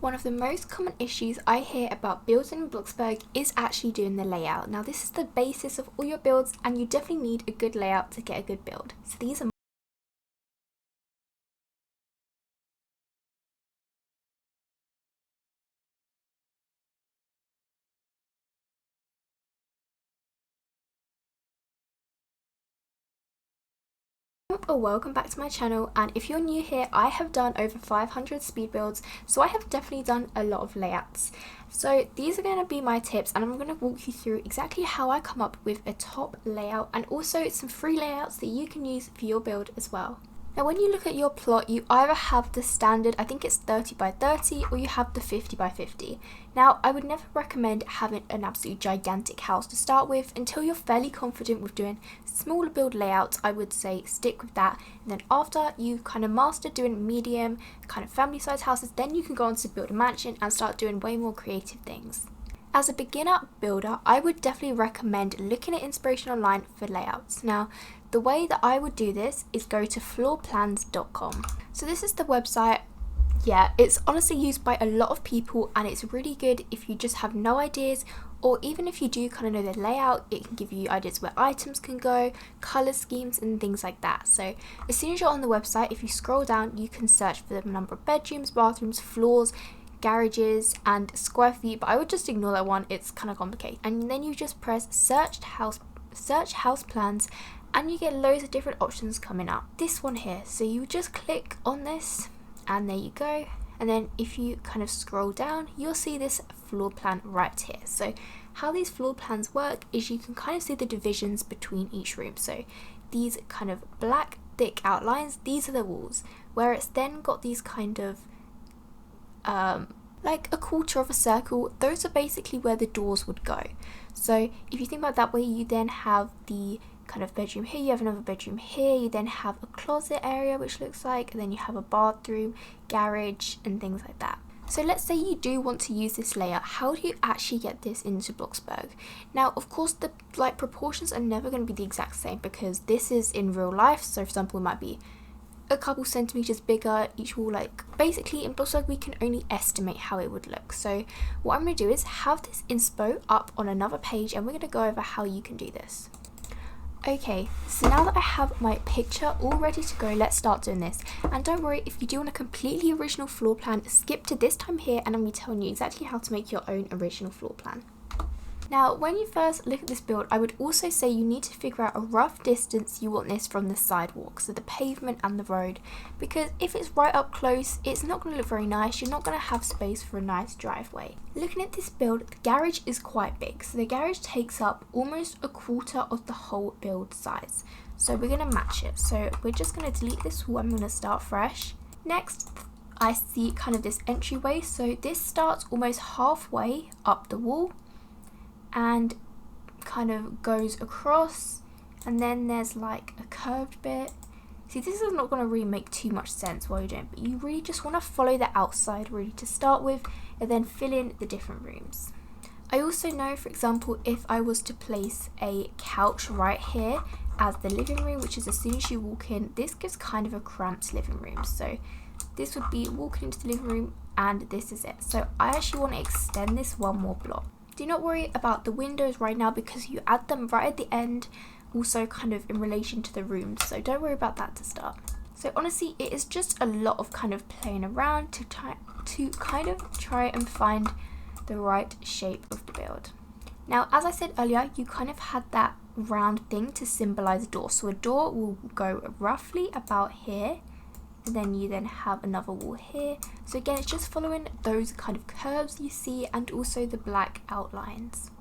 One of the most common issues I hear about builds in Bloxburg is actually doing the layout. Now this is the basis of all your builds and you definitely need a good layout to get a good build. So these are welcome back to my channel, and if you're new here, I have done over 500 speed builds, so I have definitely done a lot of layouts. So these are going to be my tips, and I'm going to walk you through exactly how I come up with a top layout and also some free layouts that you can use for your build as well. Now when you look at your plot, you either have the standard, I think it's 30 by 30, or you have the 50 by 50. Now I would never recommend having an absolute gigantic house to start with until you're fairly confident with doing smaller build layouts. I would say stick with that, and then after you kind of master doing medium kind of family size houses, then you can go on to build a mansion and start doing way more creative things. As a beginner builder, I would definitely recommend looking at inspiration online for layouts. Now, the way that I would do this is go to floorplans.com. So this is the website. Yeah, it's honestly used by a lot of people and it's really good if you just have no ideas, or even if you do kind of know the layout, it can give you ideas where items can go, colour schemes and things like that. So as soon as you're on the website, if you scroll down, you can search for the number of bedrooms, bathrooms, floors, garages and square feet, but I would just ignore that one, it's kind of complicated. And then you just press search house plans and you get loads of different options coming up. This one here, so you just click on this and there you go. And then if you kind of scroll down, you'll see this floor plan right here. So how these floor plans work is you can kind of see the divisions between each room. So these kind of black thick outlines, these are the walls, where it's then got these kind of like a quarter of a circle. Those are basically where the doors would go. So if you think about it that way, you then have the kind of bedroom here, you have another bedroom here, you then have a closet area which looks like, and then you have a bathroom, garage and things like that. So let's say you do want to use this layout, how do you actually get this into Bloxburg? Now of course the proportions are never going to be the exact same because this is in real life. So for example, it might be a couple centimeters bigger each wall. Like basically in Bloxburg we can only estimate how it would look. So what I'm going to do is have this inspo up on another page and we're going to go over how you can do this. Okay, so now that I have my picture all ready to go, let's start doing this. And don't worry, if you do want a completely original floor plan, skip to this time here and I'm going to be telling you exactly how to make your own original floor plan. Now, when you first look at this build, I would also say you need to figure out a rough distance you want this from the sidewalk, so the pavement and the road, because if it's right up close, it's not going to look very nice. You're not going to have space for a nice driveway. Looking at this build, the garage is quite big, so the garage takes up almost a quarter of the whole build size. So we're going to match it. So we're just going to delete this wall. I'm going to start fresh. Next, I see kind of this entryway. So this starts almost halfway up the wall and kind of goes across, and then there's like a curved bit. See, this is not going to really make too much sense while you're doing it, but you really just want to follow the outside really to start with and then fill in the different rooms. I also know, for example, if I was to place a couch right here as the living room, which is as soon as you walk in, this gives kind of a cramped living room. So this would be walking into the living room and this is it. So I actually want to extend this one more block. Do not worry about the windows right now because you add them right at the end, also kind of in relation to the rooms, so don't worry about that to start. So honestly, it is just a lot of kind of playing around to kind of try and find the right shape of the build. Now, as I said earlier, you kind of had that round thing to symbolize a door. So a door will go roughly about here, and then you then have another wall here. So again, it's just following those kind of curves you see and also the black outlines.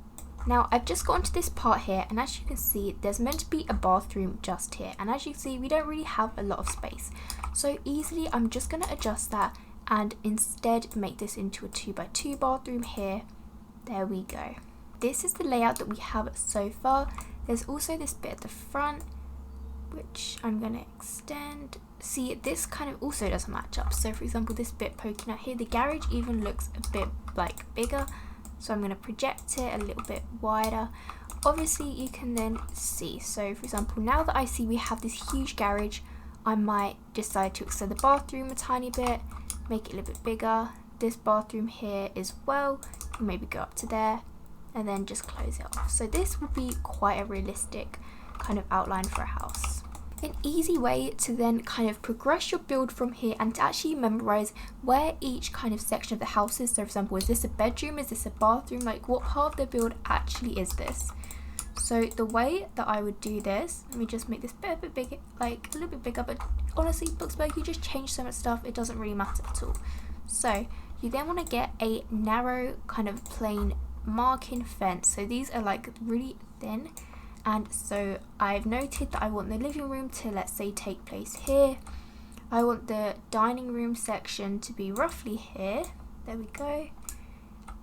Now I've just gotten to this part here, and as you can see, there's meant to be a bathroom just here, and as you can see, we don't really have a lot of space. So easily I'm just going to adjust that and instead make this into a 2x2 bathroom here. There we go. This is the layout that we have so far. There's also this bit at the front which I'm going to extend. See, this kind of also doesn't match up. So for example, this bit poking out here, the garage even looks a bit like bigger. So I'm going to project it a little bit wider. Obviously you can then see. So for example, now that I see we have this huge garage, I might decide to extend the bathroom a tiny bit, make it a little bit bigger. this bathroom here as well. Maybe go up to there and then just close it off. So this will be quite a realistic kind of outline for a house. An easy way to then kind of progress your build from here and to actually memorize where each kind of section of the house is. So for example, is this a bedroom? Is this a bathroom? Like what part of the build actually is this? So the way that I would do this, let me just make this a bit bigger, like a little bit bigger, but honestly, Bloxburg, you just change so much stuff, it doesn't really matter at all. So you then want to get a narrow kind of plain marking fence. So these are like really thin. And so I've noted that I want the living room to, let's say, take place here. I want the dining room section to be roughly here. There we go.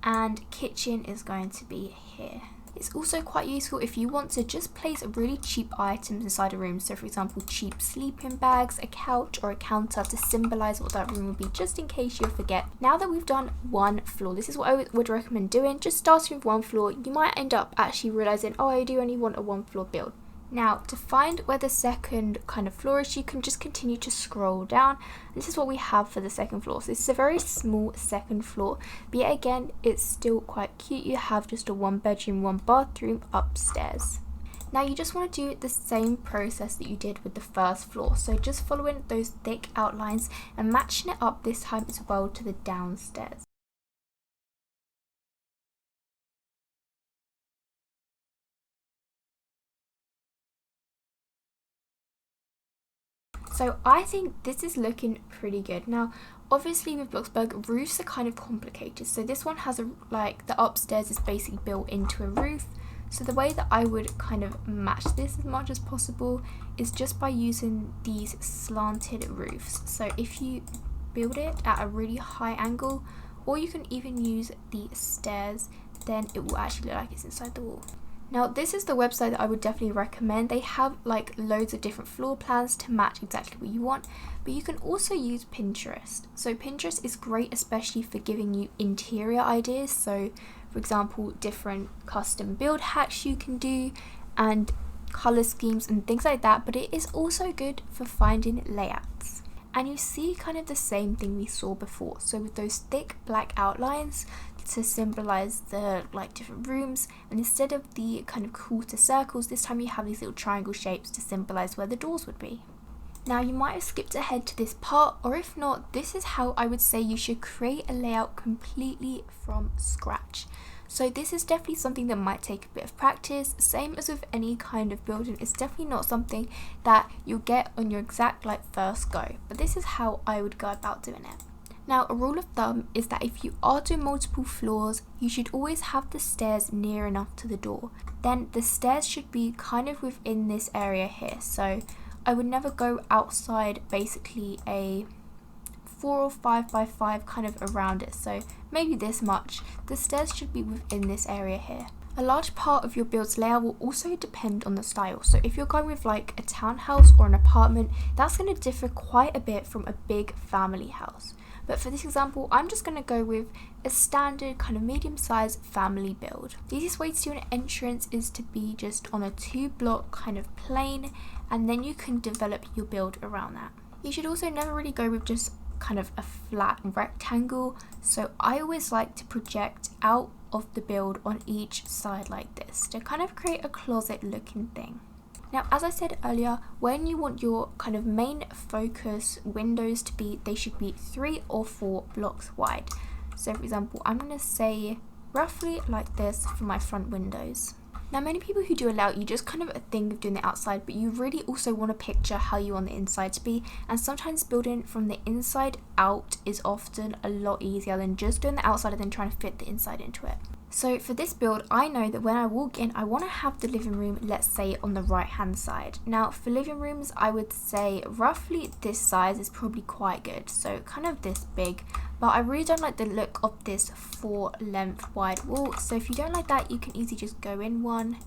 And kitchen is going to be here. It's also quite useful if you want to just place really cheap items inside a room. So for example, cheap sleeping bags, a couch or a counter to symbolize what that room would be, just in case you forget. Now that we've done one floor, this is what I would recommend doing. Just starting with one floor, you might end up actually realizing, oh, I do only want a one floor build. Now, to find where the second kind of floor is, you can just continue to scroll down. This is what we have for the second floor. So this is a very small second floor, but yet again, it's still quite cute. You have just a 1 bedroom, 1 bathroom upstairs. Now you just want to do the same process that you did with the first floor. So just following those thick outlines and matching it up this time as well to the downstairs. So I think this is looking pretty good. Now, obviously with Bloxburg, roofs are kind of complicated. So this one has the upstairs is basically built into a roof. So the way that I would kind of match this as much as possible is just by using these slanted roofs. So if you build it at a really high angle, or you can even use the stairs, then it will actually look like it's inside the wall. Now this is the website that I would definitely recommend. They have like loads of different floor plans to match exactly what you want, but you can also use Pinterest. So Pinterest is great especially for giving you interior ideas. So for example, different custom build hacks you can do and color schemes and things like that, but it is also good for finding layouts. And you see kind of the same thing we saw before. So with those thick black outlines to symbolize the different rooms, and instead of the kind of quarter circles, this time you have these little triangle shapes to symbolize where the doors would be. Now you might have skipped ahead to this part, or if not, this is how I would say you should create a layout completely from scratch. So this is definitely something that might take a bit of practice. Same as with any kind of building, it's definitely not something that you'll get on your exact first go, but this is how I would go about doing it. Now, a rule of thumb is that if you are doing multiple floors, you should always have the stairs near enough to the door. Then the stairs should be kind of within this area here. So I would never go outside basically a 4 or 5 by 5 kind of around it. So maybe this much. The stairs should be within this area here. A large part of your build's layout will also depend on the style. So if you're going with a townhouse or an apartment, that's going to differ quite a bit from a big family house. But for this example, I'm just going to go with a standard kind of medium-sized family build. The easiest way to do an entrance is to be just on a 2-block kind of plane, and then you can develop your build around that. You should also never really go with just kind of a flat rectangle. So I always like to project out of the build on each side like this to kind of create a closet looking thing. Now, as I said earlier, when you want your kind of main focus windows to be, they should be 3 or 4 blocks wide. So for example, I'm going to say roughly like this for my front windows. Now, many people who do a layout, you just kind of think of doing the outside, but you really also want to picture how you want the inside to be. And sometimes building from the inside out is often a lot easier than just doing the outside and then trying to fit the inside into it. So for this build, I know that when I walk in, I want to have the living room, let's say, on the right hand side. Now for living rooms, I would say roughly this size is probably quite good. So kind of this big, but I really don't like the look of this 4 length wide wall. So if you don't like that, you can easily just go in 1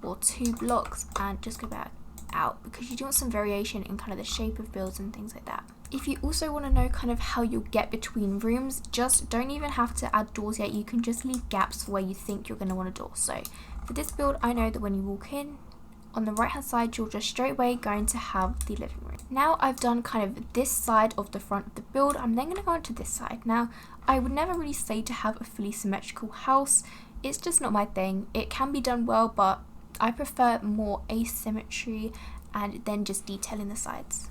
or 2 blocks and just go back out, because you do want some variation in kind of the shape of builds and things like that. If you also want to know kind of how you'll get between rooms, just don't even have to add doors yet. You can just leave gaps where you think you're going to want a door. So for this build, I know that when you walk in, on the right hand side, you're just straight away going to have the living room. Now I've done kind of this side of the front of the build, I'm then going to go into this side. Now I would never really say to have a fully symmetrical house. It's just not my thing. It can be done well, but I prefer more asymmetry and then just detail in the sides.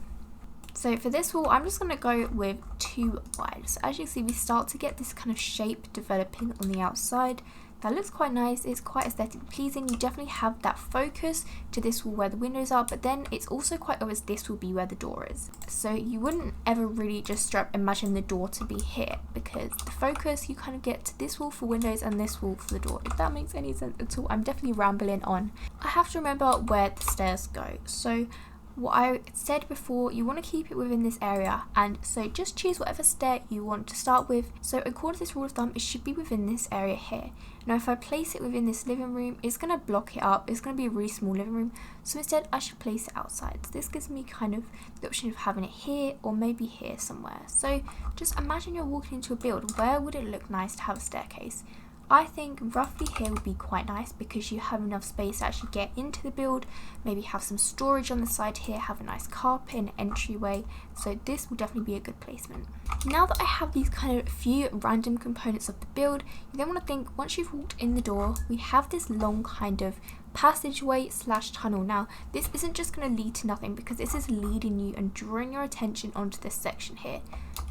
So for this wall, I'm just going to go with 2 wide. So as you can see, we start to get this kind of shape developing on the outside. That looks quite nice. It's quite aesthetically pleasing. You definitely have that focus to this wall where the windows are, but then it's also quite obvious this will be where the door is. So you wouldn't ever really just imagine the door to be here, because the focus you kind of get to this wall for windows and this wall for the door, if that makes any sense at all. I'm definitely rambling on. I have to remember where the stairs go. So what I said before, you want to keep it within this area, and so just choose whatever stair you want to start with. So according to this rule of thumb, it should be within this area here. Now if I place it within this living room, it's going to block it up. It's going to be a really small living room, so instead I should place it outside. So this gives me kind of the option of having it here or maybe here somewhere. So just imagine you're walking into a build. Where would it look nice to have a staircase? I think roughly here would be quite nice, because you have enough space to actually get into the build, maybe have some storage on the side here, have a nice carpet and entryway, so this will definitely be a good placement. Now that I have these kind of few random components of the build, you then want to think, once you've walked in the door, we have this long kind of passageway slash tunnel. Now this isn't just going to lead to nothing, because this is leading you and drawing your attention onto this section here.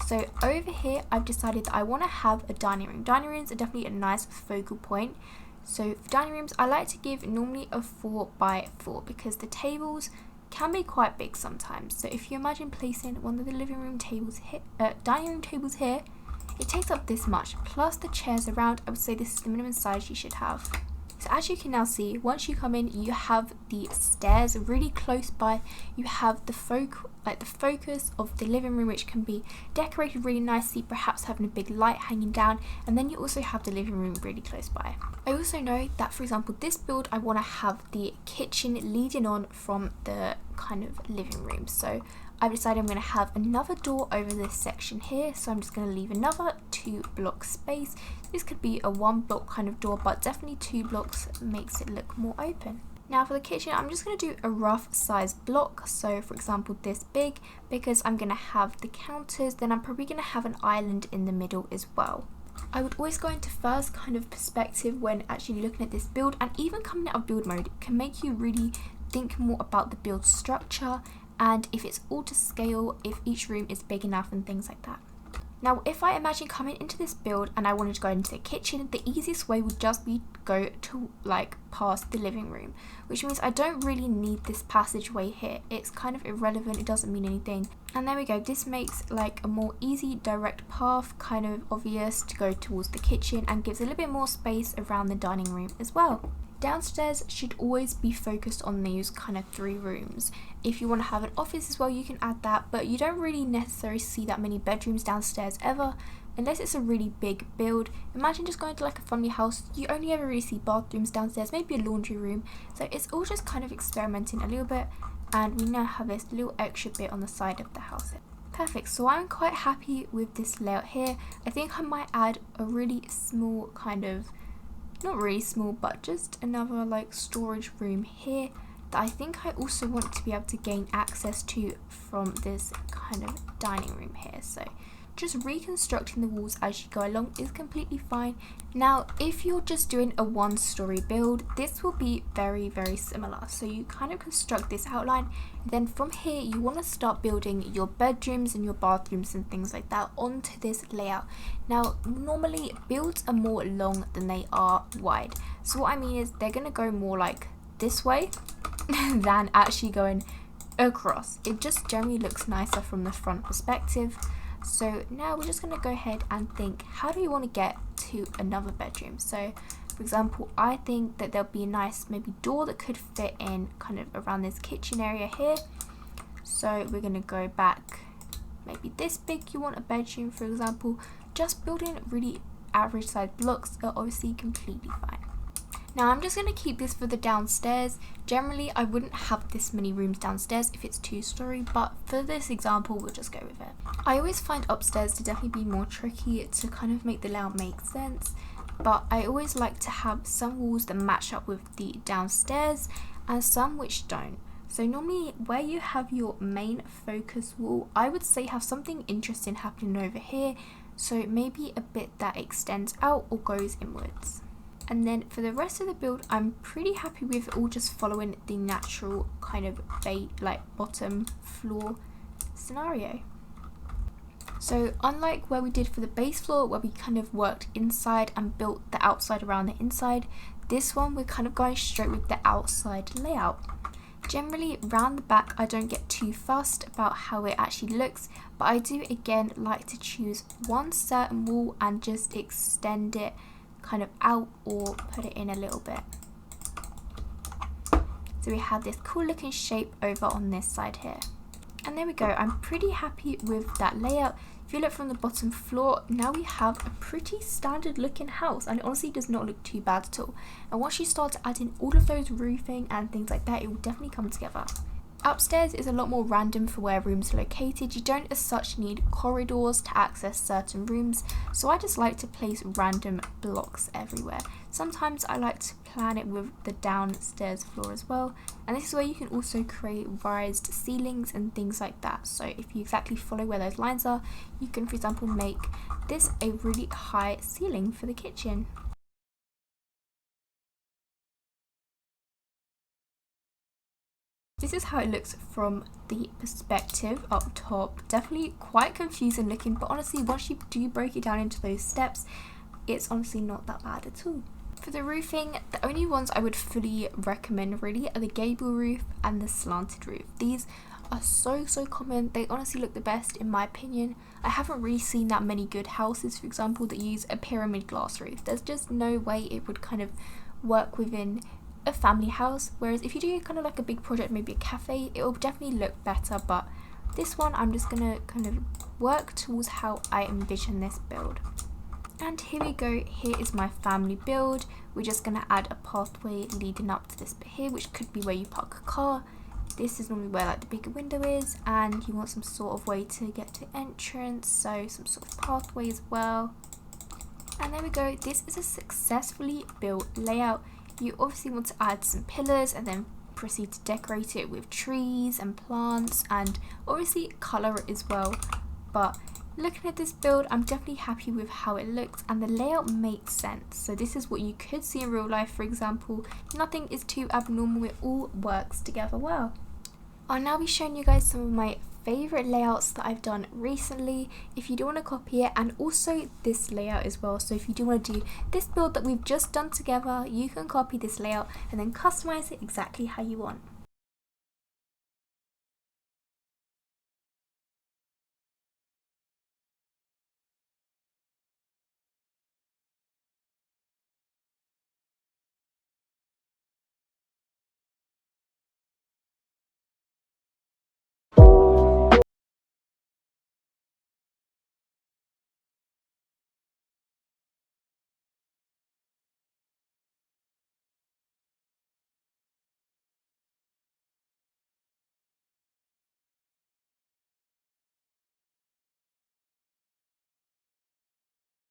So over here I've decided that I want to have a dining room. Dining rooms are definitely a nice focal point. So for dining rooms, I like to give normally a 4x4, because the tables can be quite big sometimes. So if you imagine placing one of the living room tables here, dining room tables here, it takes up this much, plus the chairs around. I would say this is the minimum size you should have. So as you can now see, once you come in, you have the stairs really close by. You have the focus of the living room, which can be decorated really nicely, perhaps having a big light hanging down, and then you also have the living room really close by. I also know that, for example, this build, I want to have the kitchen leading on from the kind of living room. So I've decided I'm going to have another door over this section here, so I'm just going to leave another 2 block space. This could be a 1 block kind of door, but definitely 2 blocks makes it look more open. Now for the kitchen, I'm just going to do a rough size block, so for example this big, because I'm going to have the counters, then I'm probably going to have an island in the middle as well. I would always go into first kind of perspective when actually looking at this build, and even coming out of build mode can make you really think more about the build structure, and if it's all to scale, if each room is big enough and things like that. Now if I imagine coming into this build and I wanted to go into the kitchen, the easiest way would just be go to past the living room, which means I don't really need this passageway here. It's kind of irrelevant, it doesn't mean anything. And there we go, this makes a more easy direct path, kind of obvious to go towards the kitchen, and gives a little bit more space around the dining room as well. Downstairs should always be focused on these kind of 3 rooms. If you want to have an office as well, you can add that, but you don't really necessarily see that many bedrooms downstairs ever, unless it's a really big build. Imagine just going to a family house, you only ever really see bathrooms downstairs, maybe a laundry room. So it's all just kind of experimenting a little bit, and we now have this little extra bit on the side of the house. Perfect, so I'm quite happy with this layout here. I think I might add a really small kind of, not really small, but just another storage room here that I think I also want to be able to gain access to from this kind of dining room here. So just reconstructing the walls as you go along is completely fine. Now if you're just doing a 1-story build, this will be very, very similar. So you kind of construct this outline, and then from here you want to start building your bedrooms and your bathrooms and things like that onto this layout. Now normally builds are more long than they are wide, so what I mean is they're going to go more this way than actually going across. It just generally looks nicer from the front perspective. So now we're just going to go ahead and think, how do we want to get to another bedroom? So for example, I think that there'll be a nice maybe door that could fit in kind of around this kitchen area here. So we're going to go back maybe this big. You want a bedroom, for example. Just building really average size blocks are obviously completely fine. Now I'm just going to keep this for the downstairs. Generally I wouldn't have this many rooms downstairs if it's 2-story, but for this example we'll just go with it. I always find upstairs to definitely be more tricky to kind of make the layout make sense, but I always like to have some walls that match up with the downstairs and some which don't. So normally where you have your main focus wall, I would say have something interesting happening over here, so maybe a bit that extends out or goes inwards. And then for the rest of the build, I'm pretty happy with all just following the natural kind of bottom floor scenario. So unlike where we did for the base floor, where we kind of worked inside and built the outside around the inside, this one we're kind of going straight with the outside layout. Generally around the back I don't get too fussed about how it actually looks, but I do again like to choose one certain wall and just extend it kind of out or put it in a little bit. So we have this cool looking shape over on this side here. And there we go, I'm pretty happy with that layout. If you look from the bottom floor, now we have a pretty standard looking house, and it honestly does not look too bad at all. And once you start to add in all of those roofing and things like that, it will definitely come together. Upstairs is a lot more random for where rooms are located. You don't as such need corridors to access certain rooms, so I just like to place random blocks everywhere. Sometimes I like to plan it with the downstairs floor as well, and this is where you can also create raised ceilings and things like that. So if you exactly follow where those lines are, you can for example make this a really high ceiling for the kitchen. This is how it looks from the perspective up top. Definitely quite confusing looking, but honestly once you do break it down into those steps, it's honestly not that bad at all. For the roofing, the only ones I would fully recommend really are the gable roof and the slanted roof. These are so common, they honestly look the best in my opinion. I haven't really seen that many good houses for example that use a pyramid glass roof. There's just no way it would kind of work within a family house, whereas if you do kind of like a big project, maybe a cafe, it will definitely look better. But this one I'm just gonna kind of work towards how I envision this build. And here we go, here is my family build. We're just gonna add a pathway leading up to this bit here, which could be where you park a car. This is normally where like the bigger window is, and you want some sort of way to get to entrance, so some sort of pathway as well. And there we go, this is a successfully built layout. You obviously want to add some pillars and then proceed to decorate it with trees and plants and obviously colour it as well. But looking at this build, I'm definitely happy with how it looks and the layout makes sense. So this is what you could see in real life for example. Nothing is too abnormal, it all works together well. I'll now be showing you guys some of my favourite layouts that I've done recently if you do want to copy it, and also this layout as well. So if you do want to do this build that we've just done together, you can copy this layout and then customize it exactly how you want.